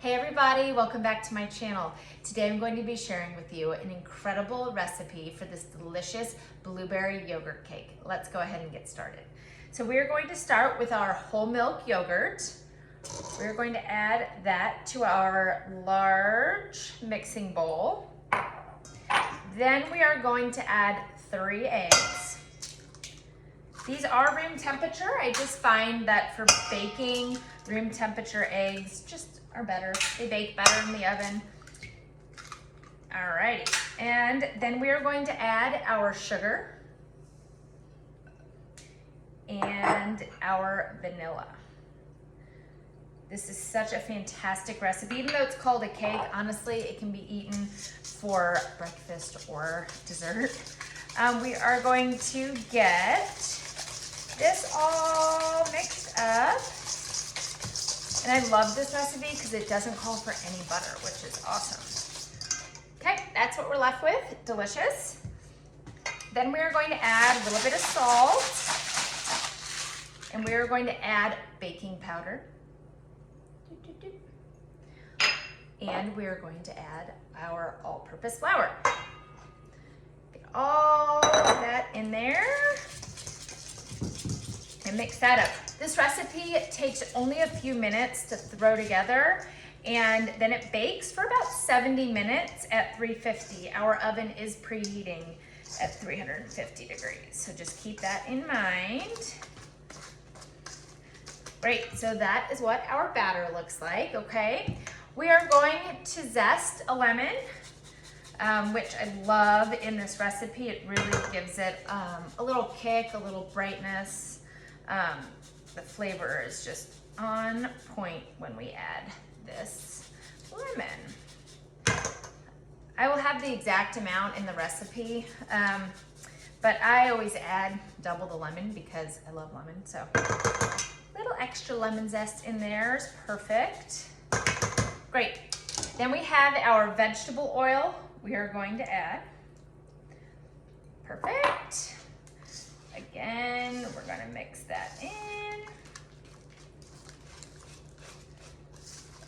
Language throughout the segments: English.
Hey everybody, welcome back to my channel. Today I'm going to be sharing with you an incredible recipe for this delicious blueberry yogurt cake. Let's go ahead and get started. So we're going to start with our whole milk yogurt. We're going to add that to our large mixing bowl. Then we are going to add 3 eggs. These are room temperature. I just find that for baking, room temperature eggs just are better. They bake better in the oven. Alrighty, and then we are going to add our sugar and our vanilla. This is such a fantastic recipe. Even though it's called a cake, honestly, it can be eaten for breakfast or dessert. We are going to get this all mixed up. And I love this recipe because it doesn't call for any butter, which is awesome. Okay, that's what we're left with. Delicious. Then we are going to add a little bit of salt. And we are going to add baking powder. And we are going to add our all-purpose flour. Get all of that in there. And mix that up. This recipe takes only a few minutes to throw together, and then it bakes for about 70 minutes at 350. Our oven is preheating at 350 degrees, so just keep that in mind. Great, so that is what our batter looks like, okay? We are going to zest a lemon, which I love in this recipe. It really gives it a little kick, a little brightness. The flavor is just on point when we add this lemon. I will have the exact amount in the recipe, but I always add double the lemon because I love lemon, so a little extra lemon zest in there is perfect. Great. Then we have our vegetable oil we are going to add. Perfect. Again, we're going to mix that in.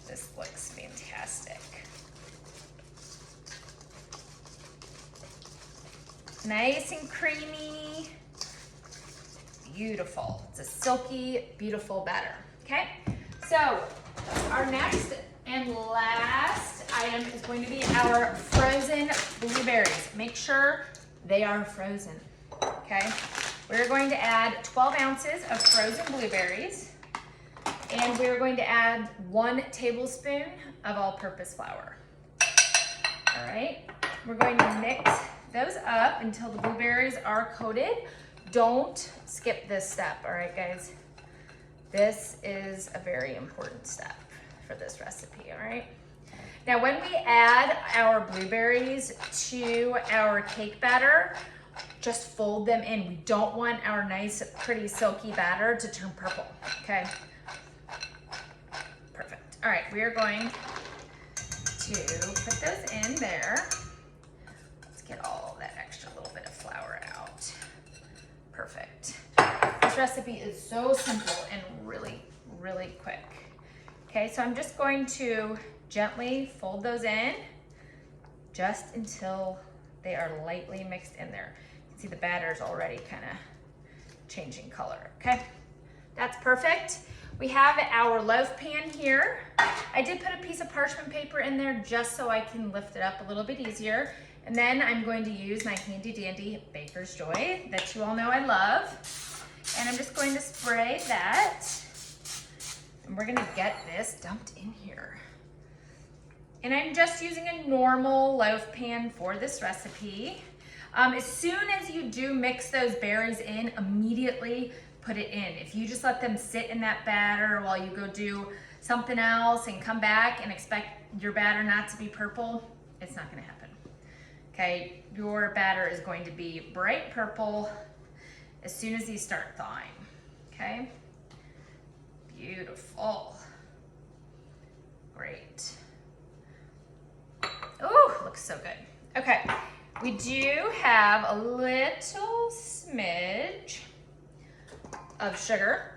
This looks fantastic. Nice and creamy. Beautiful. It's a silky, beautiful batter. Okay, so our next and last item is going to be our frozen blueberries. Make sure they are frozen. Okay. We're going to add 12 ounces of frozen blueberries, and we're going to add 1 tablespoon of all-purpose flour. All right, we're going to mix those up until the blueberries are coated. Don't skip this step, all right, guys? This is a very important step for this recipe, all right? Now, when we add our blueberries to our cake batter, just fold them in. We don't want our nice, pretty, silky batter to turn purple, okay? Perfect. All right, we are going to put those in there. Let's get all that extra little bit of flour out. Perfect. This recipe is so simple and really, really quick. Okay, so I'm just going to gently fold those in just until they are lightly mixed in there. You can see the batter's already kind of changing color, okay? That's perfect. We have our loaf pan here. I did put a piece of parchment paper in there just so I can lift it up a little bit easier. And then I'm going to use my handy dandy Baker's Joy that you all know I love. And I'm just going to spray that. And we're gonna get this dumped in here. And I'm just using a normal loaf pan for this recipe. As soon as you do mix those berries in, immediately put it in. If you just let them sit in that batter while you go do something else and come back and expect your batter not to be purple, it's not gonna happen. Okay, your batter is going to be bright purple as soon as these start thawing, okay? Beautiful. Great. Oh, looks so good. Okay, we do have a little smidge of sugar.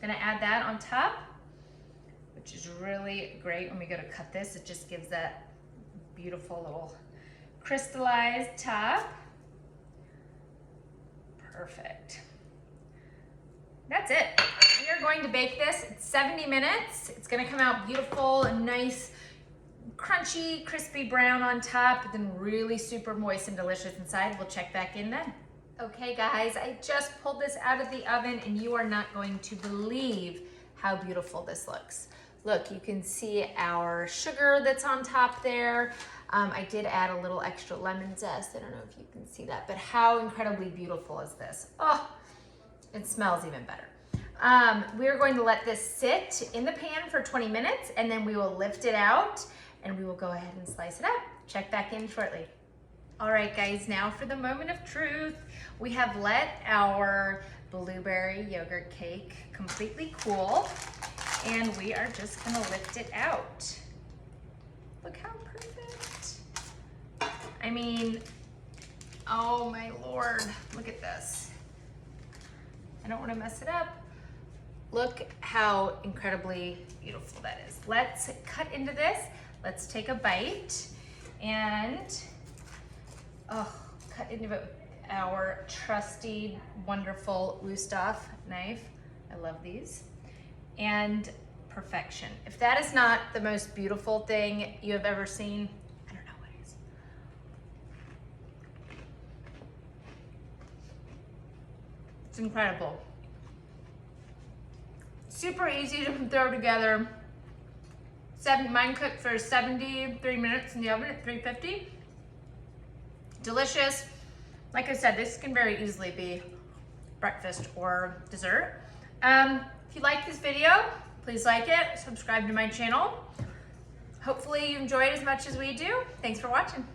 Gonna add that on top. which is really great when we go to cut this. It just gives that beautiful little crystallized top. Perfect. That's it. We are going to bake this. It's 70 minutes. It's gonna come out beautiful and nice, crunchy, crispy brown on top, but then really super moist and delicious inside. We'll check back in then. Okay guys, I just pulled this out of the oven and you are not going to believe how beautiful this looks. Look, you can see our sugar that's on top there. I did add a little extra lemon zest. I don't know if you can see that, but how incredibly beautiful is this? Oh, it smells even better. We're going to let this sit in the pan for 20 minutes and then we will lift it out and we will go ahead and slice it up. Check back in shortly. All right guys, now for the moment of truth. We have let our blueberry yogurt cake completely cool and we are just gonna lift it out. Look how perfect. I mean, oh my Lord, look at this. I don't wanna mess it up. Look how incredibly beautiful that is. Let's cut into this. Let's take a bite and, cut into it with our trusty, wonderful Wusthof knife. I love these. And perfection. If that is not the most beautiful thing you have ever seen, I don't know what is. It's incredible. Super easy to throw together. Mine cooked for 73 minutes in the oven at 350. Delicious. Like I said, this can very easily be breakfast or dessert. If you like this video, please like it, subscribe to my channel. Hopefully you enjoy it as much as we do. Thanks for watching.